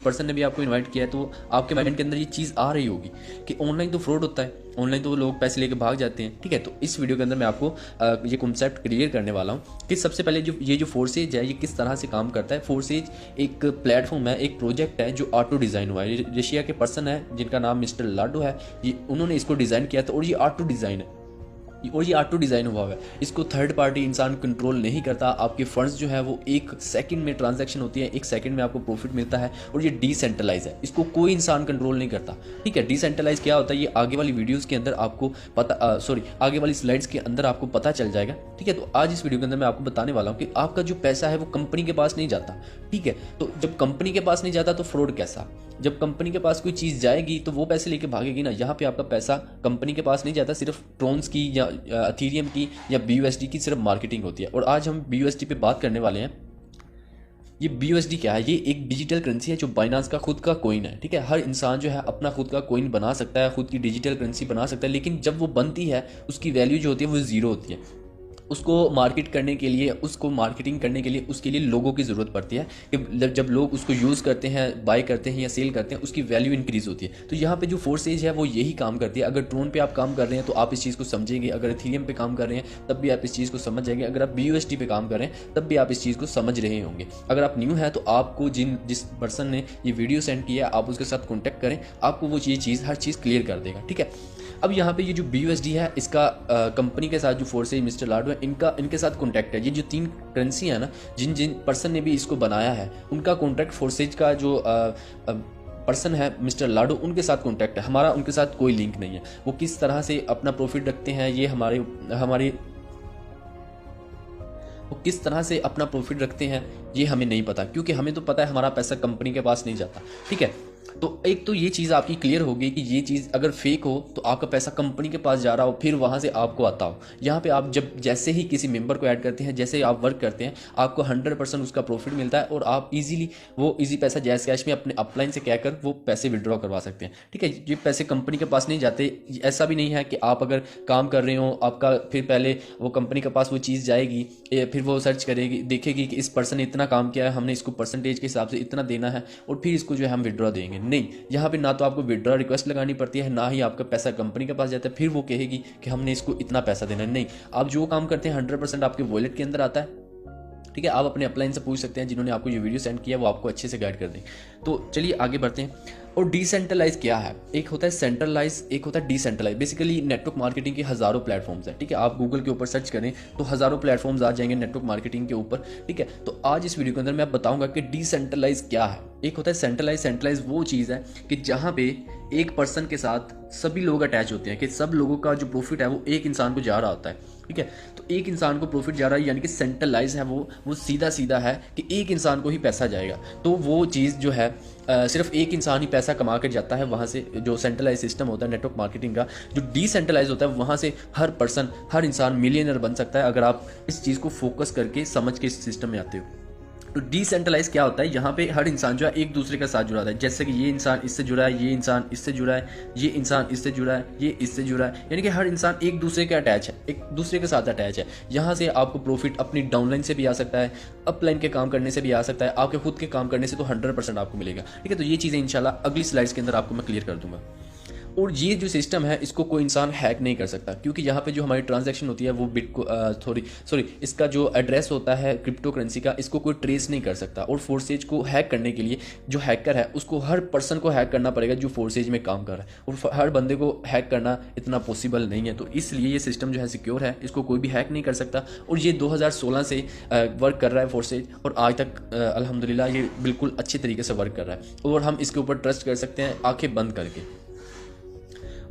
Person ने भी आपको इनवाइट किया है तो आपके माइंड के अंदर ये चीज़ आ रही होगी कि ऑनलाइन तो फ्रॉड होता है, ऑनलाइन तो लोग पैसे लेके भाग जाते हैं। ठीक है, तो इस वीडियो के अंदर मैं आपको ये कॉन्सेप्ट क्लियर करने वाला हूँ कि सबसे पहले जो फोर्सेज है ये किस तरह से काम करता है। फोर्सेज एक प्लेटफॉर्म है, एक प्रोजेक्ट है जो ऑटो डिज़ाइन हुआ है। रशिया के पर्सन है जिनका नाम मिस्टर लाडो है, ये उन्होंने इसको डिज़ाइन किया था और ये ऑटो डिज़ाइन है और ये ऑटो डिज़ाइन हुआ है। इसको थर्ड पार्टी इंसान कंट्रोल नहीं करता। आपके फंड्स जो है वो 1 सेकंड में ट्रांजैक्शन होती है, 1 सेकंड में आपको प्रॉफिट मिलता है और ये डिसेंट्रलाइज है, इसको कोई इंसान कंट्रोल नहीं करता। ठीक है, डिसेंट्रलाइज क्या होता है ये आगे वाली वीडियोज़ के अंदर आपको आगे वाली स्लाइड्स के अंदर आपको पता चल जाएगा। ठीक है, तो आज इस वीडियो के अंदर मैं आपको बताने वाला हूँ कि आपका जो पैसा है वो कंपनी के पास नहीं जाता। ठीक है, तो जब कंपनी के पास नहीं जाता तो फ्रॉड कैसा? जब कंपनी के पास कोई चीज़ जाएगी तो वो पैसे लेके भागेगी ना। यहाँ पे आपका पैसा कंपनी के पास नहीं जाता, सिर्फ ट्रोन्स की या एथेरियम की या BUSD की सिर्फ मार्केटिंग होती है। और आज हम BUSD पे बात करने वाले हैं। ये BUSD क्या है? ये एक डिजिटल करेंसी है जो बाइनांस का खुद का कोइन है। ठीक है, हर इंसान जो है अपना खुद का कोइन बना सकता है, खुद की डिजिटल करेंसी बना सकता है, लेकिन जब वो बनती है उसकी वैल्यू जो होती है वो ज़ीरो होती है। उसको मार्केट करने के लिए, उसको मार्केटिंग करने के लिए उसके लिए लोगों की ज़रूरत पड़ती है कि जब लोग उसको यूज़ करते हैं, बाय करते हैं या सेल करते हैं, उसकी वैल्यू इंक्रीज़ होती है। तो यहाँ पे जो फोर्सेज है वो यही काम करती है। अगर ट्रोन पे आप काम कर रहे हैं तो आप इस चीज़ को समझेंगे, अगर एथेरियम पे काम कर रहे हैं तब भी आप इस चीज़ को समझ जाएंगे, अगर आप BUSD पे काम कर रहे हैं तब भी आप इस चीज़ को समझ रहे होंगे। अगर आप न्यू है तो आपको जिस पर्सन ने ये वीडियो सेंड किया आप उसके साथ कॉन्टैक्ट करें, आपको वो चीज़ हर चीज़ क्लियर कर देगा। ठीक है, अब यहाँ पे ये जो BUSD है इसका कंपनी के साथ जो फोर्सेज मिस्टर लाडो है इनके साथ कॉन्टैक्ट है। ये जो 3 करेंसी है ना, जिन पर्सन ने भी इसको बनाया है उनका कॉन्टैक्ट फोर्सेज का जो पर्सन है मिस्टर लाडो उनके साथ कॉन्टैक्ट है। हमारा उनके साथ कोई लिंक नहीं है। वो किस तरह से अपना प्रॉफिट रखते हैं ये वो किस तरह से अपना प्रॉफिट रखते हैं ये हमें नहीं पता, क्योंकि हमें तो पता है हमारा पैसा कंपनी के पास नहीं जाता। ठीक है, तो एक तो ये चीज़ आपकी क्लियर होगी कि ये चीज़ अगर फेक हो तो आपका पैसा कंपनी के पास जा रहा हो फिर वहाँ से आपको आता हो। यहाँ पे आप जैसे ही किसी मेंबर को ऐड करते हैं, जैसे ही आप वर्क करते हैं, आपको 100% उसका प्रॉफिट मिलता है और आप इजी पैसा जैस कैश में अपने अपलाइन से कहकर वो पैसे विड्रॉ करवा सकते हैं। ठीक है, ये पैसे कंपनी के पास नहीं जाते। ऐसा भी नहीं है कि आप अगर काम कर रहे हो आपका फिर पहले वो कंपनी के पास वो चीज़ जाएगी, फिर वो सर्च करेगी, देखेगी कि इस पर्सन ने इतना काम किया है, हमने इसको परसेंटेज के हिसाब से इतना देना है और फिर इसको जो है हम विड्रॉ देंगे। नहीं, यहाँ पे ना तो आपको विड्रॉ रिक्वेस्ट लगानी पड़ती है, ना ही आपका पैसा कंपनी के पास जाता है फिर वो कहेगी कि हमने इसको इतना पैसा देना है। नहीं, आप जो काम करते हैं 100% आपके वॉलेट के अंदर आता है। ठीक है, आप अपने अपलाइन से पूछ सकते हैं, जिन्होंने आपको ये वीडियो सेंड किया वो आपको अच्छे से गाइड कर दें। तो चलिए आगे बढ़ते हैं। और डिसेंट्रलाइज क्या है? एक होता है सेंट्रलाइज, एक होता है डिसेंट्रलाइज। बेसिकली नेटवर्क मार्केटिंग के हज़ारों प्लेटफॉर्म्स हैं। ठीक है, आप गूगल के ऊपर सर्च करें तो हज़ारों प्लेटफॉर्म्स आ जाएंगे नेटवर्क मार्केटिंग के ऊपर। ठीक है, तो आज इस वीडियो के अंदर मैं बताऊंगा कि डिसेंट्रलाइज क्या है। एक होता है सेंट्रलाइज। सेंट्रलाइज वो चीज़ है कि जहाँ पे एक पर्सन के साथ सभी लोग अटैच होते हैं, कि सब लोगों का जो प्रॉफिट है वो एक इंसान को जा रहा होता है। ठीक है, तो एक इंसान को प्रॉफिट जा रहा है, यानी कि सेंट्रलाइज है वो सीधा है कि एक इंसान को ही पैसा जाएगा। तो वो चीज़ जो है सिर्फ एक इंसान ही पैसा कमा कर जाता है वहाँ से। जो सेंट्रलाइज सिस्टम होता है नेटवर्क मार्केटिंग का, जो डिसेंट्रलाइज होता है वहाँ से हर पर्सन, हर इंसान मिलियनर बन सकता है अगर आप इस चीज़ को फोकस करके समझ के इस सिस्टम में आते हो। तो डिसेंट्रलाइज क्या होता है? यहाँ पे हर इंसान जो है एक दूसरे के साथ जुड़ा है। जैसे कि ये इंसान इससे जुड़ा है, ये इंसान इससे जुड़ा है, ये इंसान इससे जुड़ा है, ये इससे जुड़ा है, यानी कि हर इंसान एक दूसरे के अटैच है, एक दूसरे के साथ अटैच है। यहाँ से आपको प्रॉफिट अपनी डाउनलाइन से भी आ सकता है, अपलाइन के काम करने से भी आ सकता है, आपके खुद के काम करने से तो 100% आपको मिलेगा। ठीक है, तो ये चीज़ें इंशाल्लाह अगली स्लाइड्स के अंदर आपको मैं क्लियर कर दूंगा। और ये जो सिस्टम है इसको कोई इंसान हैक नहीं कर सकता, क्योंकि यहाँ पे जो हमारी ट्रांजैक्शन होती है वो इसका जो एड्रेस होता है क्रिप्टो करेंसी का, इसको कोई ट्रेस नहीं कर सकता। और फोर्सेज को हैक करने के लिए जो हैकर है उसको हर पर्सन को हैक करना पड़ेगा जो फोर्सेज में काम कर रहा है, और हर बंदे को हैक करना इतना पॉसिबल नहीं है। तो इसलिए ये सिस्टम जो है सिक्योर है, इसको कोई भी हैक नहीं कर सकता। और ये 2016 से वर्क कर रहा है फोर्सेज, और आज तक अल्हम्दुलिल्लाह ये बिल्कुल अच्छे तरीके से वर्क कर रहा है और हम इसके ऊपर ट्रस्ट कर सकते हैं आंखें बंद करके।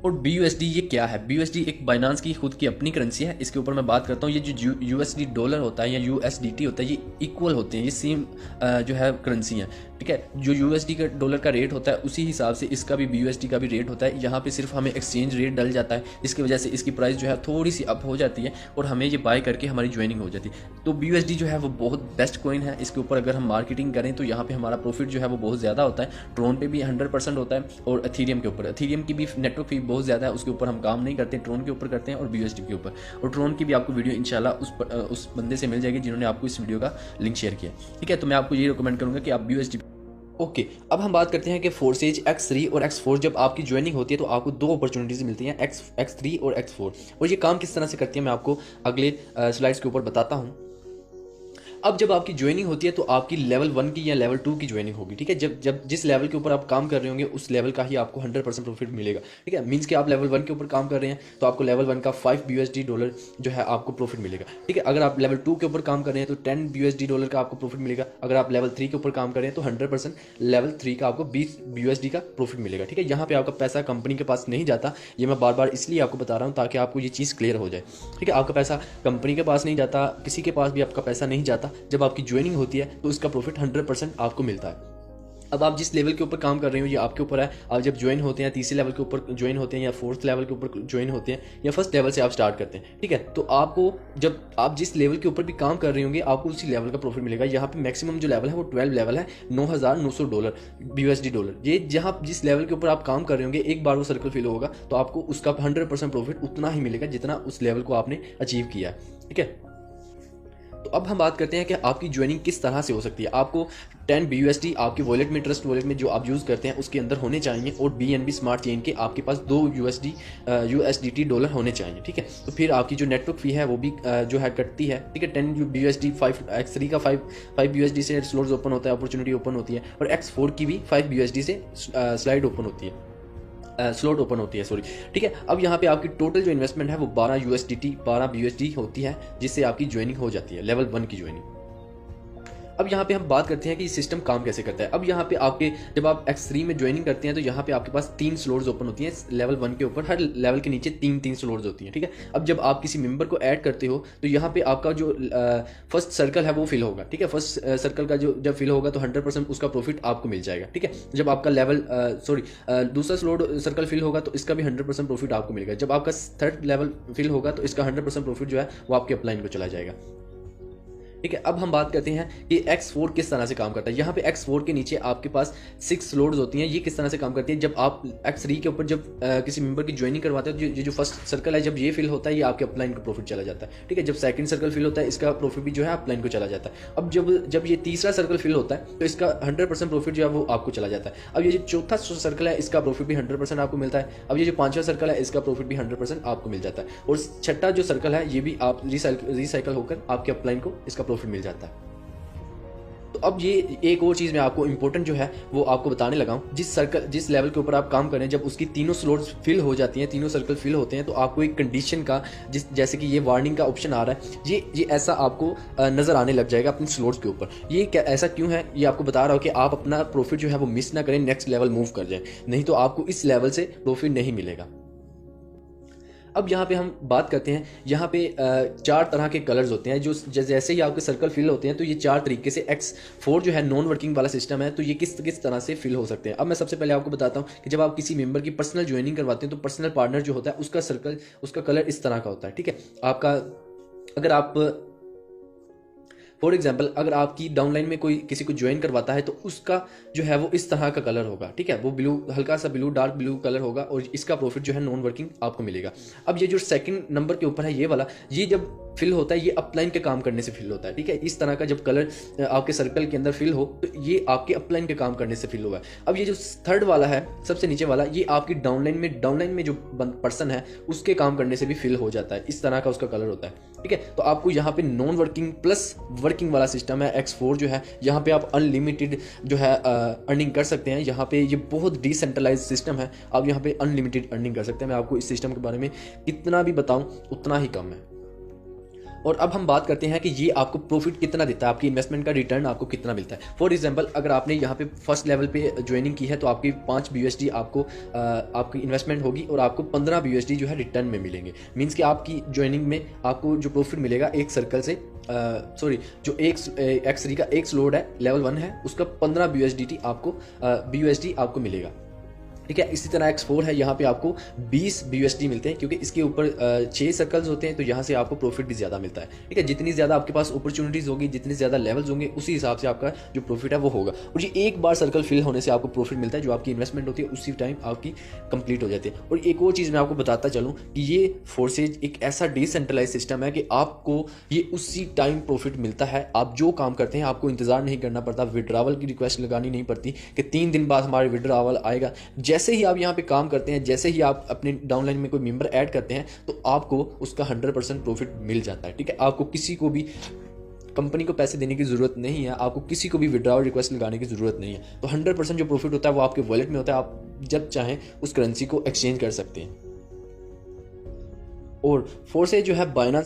और BUSD ये क्या है? BUSD एक बाइनांस की खुद की अपनी करेंसी है। इसके ऊपर मैं बात करता हूँ। ये जो USD डॉलर होता है या USDT होता है, ये इक्वल होते हैं, ये सेम जो है करेंसी है। ठीक है, जो USD का डॉलर का रेट होता है उसी हिसाब से इसका भी BUSD का भी रेट होता है। यहाँ पे सिर्फ हमें एक्सचेंज रेट डल जाता है, इसकी वजह से इसकी प्राइस जो है थोड़ी सी अप हो जाती है और हमें ये बाय करके हमारी ज्वाइनिंग हो जाती है। तो BUSD जो है वो बहुत बेस्ट कॉइन है। इसके ऊपर अगर हम मार्केटिंग करें तो यहाँ पे हमारा प्रॉफिट जो है वो बहुत ज़्यादा होता है। ट्रोन पे भी 100% होता है और एथेरियम के ऊपर, एथेरियम की भी नेटवर्क फी बहुत ज़्यादा है, उसके ऊपर हम काम नहीं करते, ट्रोन के ऊपर करते हैं और BUSD के ऊपर। और ट्रोन की भी आपको वीडियो इंशाल्लाह उस बंदे से मिल जाएगी जिन्होंने आपको इस वीडियो का लिंक शेयर किया। ठीक है, तो मैं आपको ये रिकमेंड करूँगा कि आप BUSD। ओके, अब हम बात करते हैं कि फोर्सेज X3 और X4 जब आपकी ज्वाइनिंग होती है तो आपको दो अपॉर्चुनिटीज़ मिलती हैं, X3 और X4, और ये काम किस तरह से करती है मैं आपको अगले स्लाइड्स के ऊपर बताता हूँ। अब जब आपकी ज्वाइनिंग होती है तो आपकी लेवल 1 की या लेवल 2 की ज्वाइनिंग होगी, ठीक है। जब जिस लेवल के ऊपर आप काम कर रहे होंगे उस लेवल का ही आपको 100% प्रॉफिट मिलेगा, ठीक है। मींस कि आप लेवल 1 के ऊपर काम कर रहे हैं तो आपको लेवल 1 का $5 जो है आपको प्रॉफिट मिलेगा, ठीक है। अगर आप लेवल 2 के ऊपर काम कर रहे हैं तो $10 का आपको प्रॉफिट मिलेगा। अगर आप लेवल 3 के ऊपर काम कर रहे हैं तो 100% लेवल 3 का आपको $20 का प्रॉफिट मिलेगा, ठीक है। यहाँ पे आपका पैसा कंपनी के पास नहीं जाता, ये मैं बार बार इसलिए आपको बता रहा हूँ ताकि आपको ये चीज़ क्लियर हो जाए, ठीक है। आपका पैसा कंपनी के पास नहीं जाता, किसी के पास भी आपका पैसा नहीं जाता। जब आपकी ज्वाइनिंग होती है तो इसका प्रॉफिट 100% आपको मिलता है। अब आप जिस लेवल के ऊपर काम कर रहे हो ये आपके ऊपर है। आप जब ज्वाइन होते हैं, तीसरे लेवल के ऊपर ज्वाइन होते हैं या फोर्थ लेवल के ऊपर ज्वाइन होते हैं या फर्स्ट लेवल से आप स्टार्ट करते हैं, ठीक है, तो आपको जब आप जिस लेवल के ऊपर भी काम कर रहे होंगे आपको उसी लेवल का प्रॉफिट मिलेगा। यहाँ पे मैक्सिमम जो लेवल है वो 12 लेवल है, $9,900 ये जहाँ जिस लेवल के ऊपर आप काम कर रहे होंगे एक बार वो सर्कल फिल होगा तो आपको उसका 100% प्रॉफिट उतना ही मिलेगा जितना उस लेवल को आपने अचीव किया है, ठीक है। तो अब हम बात करते हैं कि आपकी ज्वाइनिंग किस तरह से हो सकती है। आपको 10 BUSD आपके वॉलेट में, ट्रस्ट वॉलेट में जो आप यूज़ करते हैं उसके अंदर होने चाहिए, और BNB स्मार्ट चेन के आपके पास 2 USDT डॉलर होने चाहिए, ठीक है। तो फिर आपकी जो नेटवर्क फ़ी है वो भी जो है कटती है, ठीक है। 10 BUSD 5 का 5 BUSD से स्लॉट्स ओपन होता है, अपॉर्चुनिटी ओपन होती है, और X4 की भी 5 BUSD से स्लाइड ओपन होती है, स्लॉट ओपन होती है, सॉरी, ठीक है। अब यहाँ पे आपकी टोटल जो इन्वेस्टमेंट है वो 12 BUSD होती है, जिससे आपकी ज्वाइनिंग हो जाती है, लेवल 1 की ज्वाइनिंग। अब यहाँ पे हम बात करते हैं कि सिस्टम काम कैसे करता है। अब यहाँ पे आपके जब आप X3 में ज्वाइनिंग करते हैं तो यहाँ पे आपके पास 3 स्लॉट्स ओपन होती हैं लेवल 1 के ऊपर, हर लेवल के नीचे 3 स्लॉट्स होती हैं, ठीक है। अब जब आप किसी मेंबर को ऐड करते हो तो यहाँ पे आपका जो फर्स्ट सर्कल है वो फिल होगा, ठीक है। फर्स्ट सर्कल का जो जब फिल होगा तो 100% उसका प्रॉफिट आपको मिल जाएगा, ठीक है। जब आपका लेवल दूसरा स्लॉट सर्कल फिल होगा तो इसका भी 100% प्रॉफिट आपको मिलेगा। जब आपका थर्ड लेवल फिल होगा तो इसका 100% प्रॉफिट जो है वो आपके अपलाइन को चला जाएगा, ठीक है। अब हम बात करते हैं कि X4 किस तरह से काम करता है। यहाँ पे X4 के नीचे आपके पास 6 स्लॉट्स होती हैं। ये किस तरह से काम करती है, जब आप X3 के ऊपर जब किसी मेंबर की ज्वाइनिंग करवाते हो, ये जो फर्स्ट सर्कल है जब ये फिल होता है ये आपके अपलाइन को प्रॉफिट चला जाता है, ठीक है। जब सेकंड सर्कल फिल होता है इसका प्रॉफिट भी जो है अपलाइन को चला जाता है। अब जब ये तीसरा सर्कल फिल होता है तो इसका 100% प्रॉफिट जो है वो आपको चला जाता है। अब ये जो चौथा सर्कल है इसका प्रॉफिट भी 100% आपको मिलता है। अब ये जो पांचवा सर्कल है इसका प्रॉफिट भी 100% आपको मिल जाता है, और छठा जो सर्कल है ये भी आप रिसाइकल होकर आपके अपलाइन को इसका प्रॉफिट मिल जाता है। तो अब ये एक और चीज़ मैं आपको इंपॉर्टेंट जो है वो आपको बताने लगा हूँ। जिस लेवल के ऊपर आप काम करें जब उसकी तीनों स्लॉट्स फिल हो जाती हैं, तीनों सर्कल फिल होते हैं, तो आपको एक कंडीशन का जैसे कि ये वार्निंग का ऑप्शन आ रहा है, ये ऐसा आपको नज़र आने लग जाएगा अपने स्लॉट्स के ऊपर। ये ऐसा क्यों है, ये आपको बता रहा हूँ कि आप अपना प्रॉफिट जो है वो मिस ना करें, नेक्स्ट लेवल मूव कर जाए, नहीं तो आपको इस लेवल से प्रॉफिट नहीं मिलेगा। अब यहाँ पे हम बात करते हैं, यहाँ पे 4 तरह के कलर्स होते हैं जो जैसे ही आपके सर्कल फिल होते हैं तो ये 4 तरीके से X4 जो है नॉन वर्किंग वाला सिस्टम है, तो ये किस तरह से फिल हो सकते हैं। अब मैं सबसे पहले आपको बताता हूँ कि जब आप किसी मेंबर की पर्सनल ज्वाइनिंग करवाते हैं तो पर्सनल पार्टनर जो होता है उसका सर्कल, उसका कलर इस तरह का होता है, ठीक है। आपका अगर आप फॉर एग्जाम्पल अगर आपकी डाउनलाइन में कोई किसी को ज्वाइन करवाता है तो उसका जो है वो इस तरह का कलर होगा, ठीक है। वो ब्लू, हल्का सा ब्लू, डार्क ब्लू कलर होगा, और इसका प्रॉफिट जो है नॉन वर्किंग आपको मिलेगा। अब ये जो सेकंड नंबर के ऊपर है ये वाला, ये जब फिल होता है ये अपलाइन के काम करने से फिल होता है, ठीक है। इस तरह का जब कलर आपके सर्कल के अंदर फिल हो तो ये आपके अपलाइन के काम करने से फिल होगा। अब ये जो थर्ड वाला है, सबसे नीचे वाला, ये आपकी डाउनलाइन में जो पर्सन है उसके काम करने से भी फिल हो जाता है, इस तरह का उसका कलर होता है, ठीक है। तो आपको यहाँ पे नॉन वर्किंग प्लस वर्किंग वाला सिस्टम है X4 जो है, यहाँ पे आप अनलिमिटेड जो है अर्निंग कर सकते हैं। यहाँ पे ये बहुत डिसेंट्रलाइज सिस्टम है, आप यहाँ पे अनलिमिटेड अर्निंग कर सकते हैं। मैं आपको इस सिस्टम के बारे में कितना भी बताऊं उतना ही कम है। और अब हम बात करते हैं कि ये आपको प्रॉफिट कितना देता है, आपकी इन्वेस्टमेंट का रिटर्न आपको कितना मिलता है। फॉर एग्जांपल अगर आपने यहाँ पे फर्स्ट लेवल पे ज्वाइनिंग की है तो आपकी 5 BUSD आपको आपकी इन्वेस्टमेंट होगी और आपको 15 BUSD जो है रिटर्न में मिलेंगे। मीन्स कि आपकी ज्वाइनिंग में आपको जो प्रॉफिट मिलेगा एक सर्कल से जो एक X3 का एक स्लॉट है, लेवल 1 है, उसका 15 BUSD आपको मिलेगा। ठीक है। इसी तरह X4 है, यहाँ पे आपको 20 BUSD मिलते हैं, क्योंकि इसके ऊपर 6 सर्कल्स होते हैं, तो यहाँ से आपको प्रॉफिट भी ज़्यादा मिलता है। ठीक है, जितनी ज़्यादा आपके पास अपॉर्चुनिटीज़ होगी, जितने ज़्यादा लेवल्स होंगे, उसी हिसाब से आपका जो प्रॉफिट है वो होगा। और ये एक बार सर्कल फिल होने से आपको प्रॉफिट मिलता है, जो आपकी इन्वेस्टमेंट होती है उसी टाइम आपकी कंप्लीट हो जाती है। और एक और चीज़ मैं आपको बताता चलूँ कि ये फोर्सेज एक ऐसा डिसेंट्रलाइज सिस्टम है कि आपको ये उसी टाइम प्रॉफिट मिलता है। आप जो काम करते हैं आपको इंतज़ार नहीं करना पड़ता, विड्रावल की रिक्वेस्ट लगानी नहीं पड़ती कि 3 दिन बाद हमारे विड्रावल आएगा। जैसे ही आप यहाँ पे काम करते हैं, जैसे ही आप अपने डाउनलाइन में कोई मेंबर ऐड करते हैं, तो आपको उसका 100% प्रॉफिट मिल जाता है। ठीक है, आपको किसी को भी कंपनी को पैसे देने की ज़रूरत नहीं है, आपको किसी को भी विड्रॉल रिक्वेस्ट लगाने की ज़रूरत नहीं है। तो 100% जो प्रॉफिट होता है वो आपके वॉलेट में होता है, आप जब चाहें उस करेंसी को एक्सचेंज कर सकते हैं। और फोर्सेज जो है बाइनेंस